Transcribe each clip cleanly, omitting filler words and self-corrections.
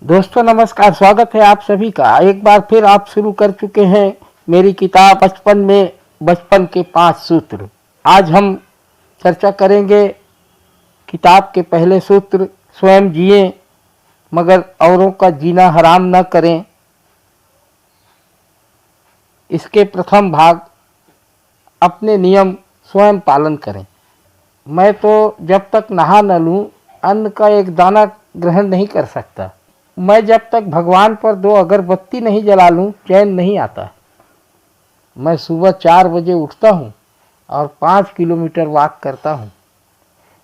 दोस्तों नमस्कार, स्वागत है आप सभी का। एक बार फिर आप शुरू कर चुके हैं मेरी किताब बचपन में बचपन के 5 सूत्र। आज हम चर्चा करेंगे किताब के पहले सूत्र, स्वयं जिएं मगर औरों का जीना हराम न करें। इसके प्रथम भाग, अपने नियम स्वयं पालन करें। मैं तो जब तक नहा न लूं अन्न का एक दाना ग्रहण नहीं कर सकता। मैं जब तक भगवान पर 2 अगरबत्ती नहीं जला लूं चैन नहीं आता। मैं सुबह 4 बजे उठता हूं और 5 किलोमीटर वॉक करता हूं।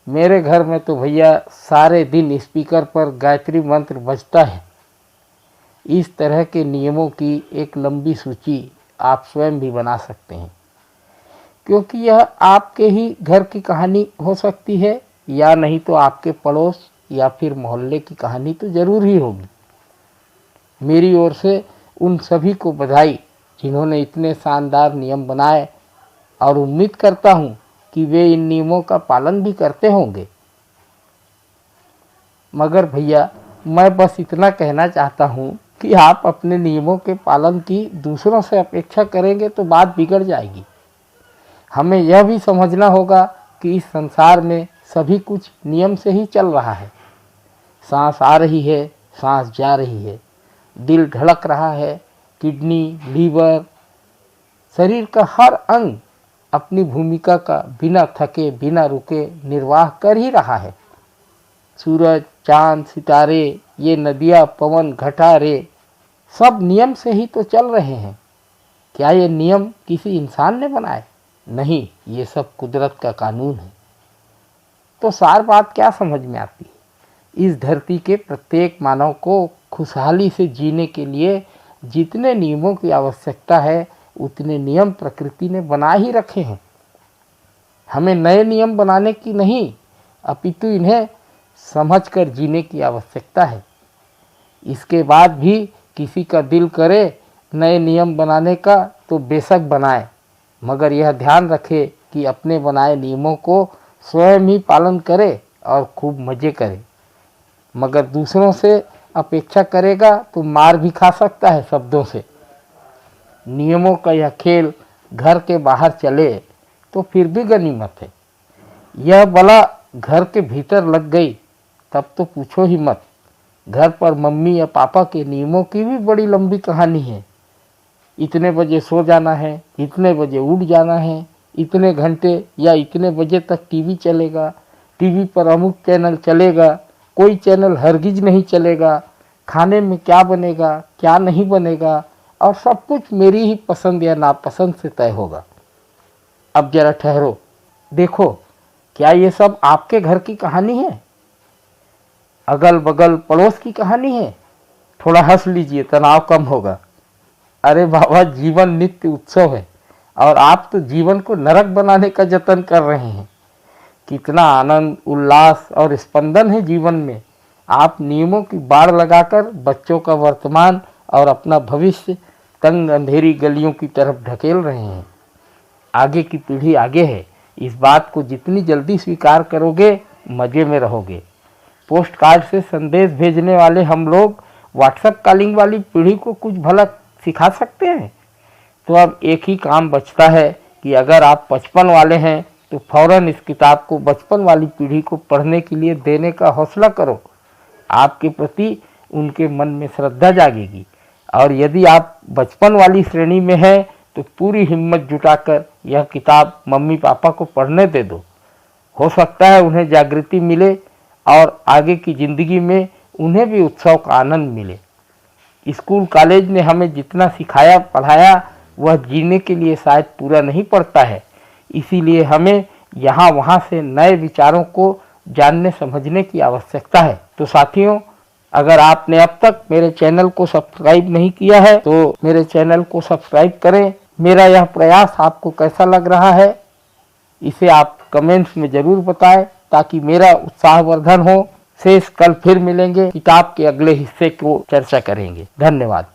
मेरे घर में तो भैया सारे दिन स्पीकर पर गायत्री मंत्र बजता है। इस तरह के नियमों की एक लंबी सूची आप स्वयं भी बना सकते हैं, क्योंकि यह आपके ही घर की कहानी हो सकती है या नहीं तो आपके पड़ोस या फिर मोहल्ले की कहानी तो जरूर ही होगी। मेरी ओर से उन सभी को बधाई जिन्होंने इतने शानदार नियम बनाए, और उम्मीद करता हूं कि वे इन नियमों का पालन भी करते होंगे। मगर भैया मैं बस इतना कहना चाहता हूं कि आप अपने नियमों के पालन की दूसरों से अपेक्षा करेंगे तो बात बिगड़ जाएगी। हमें यह भी समझना होगा कि इस संसार में सभी कुछ नियम से ही चल रहा है। सांस आ रही है, सांस जा रही है, दिल धड़क रहा है, किडनी, लीवर, शरीर का हर अंग अपनी भूमिका का बिना थके बिना रुके निर्वाह कर ही रहा है। सूरज, चांद, सितारे, ये नदियाँ, पवन, घटारे सब नियम से ही तो चल रहे हैं। क्या ये नियम किसी इंसान ने बनाए? नहीं, ये सब कुदरत का कानून है। तो सार बात क्या समझ में आती है? इस धरती के प्रत्येक मानव को खुशहाली से जीने के लिए जितने नियमों की आवश्यकता है उतने नियम प्रकृति ने बना ही रखे हैं। हमें नए नियम बनाने की नहीं, अपितु इन्हें समझकर जीने की आवश्यकता है। इसके बाद भी किसी का दिल करे नए नियम बनाने का तो बेशक बनाए, मगर यह ध्यान रखे कि अपने बनाए नियमों को स्वयं ही पालन करे और खूब मज़े करे। मगर दूसरों से अपेक्षा करेगा तो मार भी खा सकता है शब्दों से। नियमों का यह खेल घर के बाहर चले तो फिर भी गनीमत है। यह बला घर के भीतर लग गई तब तो पूछो ही मत। घर पर मम्मी या पापा के नियमों की भी बड़ी लंबी कहानी है। इतने बजे सो जाना है, इतने बजे उठ जाना है, इतने घंटे या इतने बजे तक टीवी चलेगा, टीवी पर अमुक चैनल चलेगा, कोई चैनल हरगिज नहीं चलेगा, खाने में क्या बनेगा क्या नहीं बनेगा, और सब कुछ मेरी ही पसंद या नापसंद से तय होगा। अब जरा ठहरो, देखो क्या ये सब आपके घर की कहानी है? अगल बगल पड़ोस की कहानी है? थोड़ा हंस लीजिए, तनाव कम होगा। अरे बाबा, जीवन नित्य उत्सव है और आप तो जीवन को नरक बनाने का जतन कर रहे हैं। कितना आनंद, उल्लास और स्पंदन है जीवन में। आप नियमों की बाड़ लगाकर बच्चों का वर्तमान और अपना भविष्य तंग अंधेरी गलियों की तरफ ढकेल रहे हैं। आगे की पीढ़ी आगे है, इस बात को जितनी जल्दी स्वीकार करोगे मज़े में रहोगे। पोस्ट कार्ड से संदेश भेजने वाले हम लोग व्हाट्सएप कॉलिंग वाली पीढ़ी को कुछ भला सिखा सकते हैं? तो अब एक ही काम बचता है कि अगर आप 55 वाले हैं तो फौरन इस किताब को बचपन वाली पीढ़ी को पढ़ने के लिए देने का हौसला करो। आपके प्रति उनके मन में श्रद्धा जागेगी। और यदि आप बचपन वाली श्रेणी में हैं तो पूरी हिम्मत जुटाकर यह किताब मम्मी पापा को पढ़ने दे दो। हो सकता है उन्हें जागृति मिले और आगे की ज़िंदगी में उन्हें भी उत्सव का आनंद मिले। स्कूल कॉलेज ने हमें जितना सिखाया पढ़ाया वह जीने के लिए शायद पूरा नहीं पड़ता है। इसीलिए हमें यहाँ वहाँ से नए विचारों को जानने समझने की आवश्यकता है। तो साथियों, अगर आपने अब तक मेरे चैनल को सब्सक्राइब नहीं किया है तो मेरे चैनल को सब्सक्राइब करें। मेरा यह प्रयास आपको कैसा लग रहा है इसे आप कमेंट्स में ज़रूर बताएं ताकि मेरा उत्साहवर्धन हो। शेष कल फिर मिलेंगे, किताब के अगले हिस्से को चर्चा करेंगे। धन्यवाद।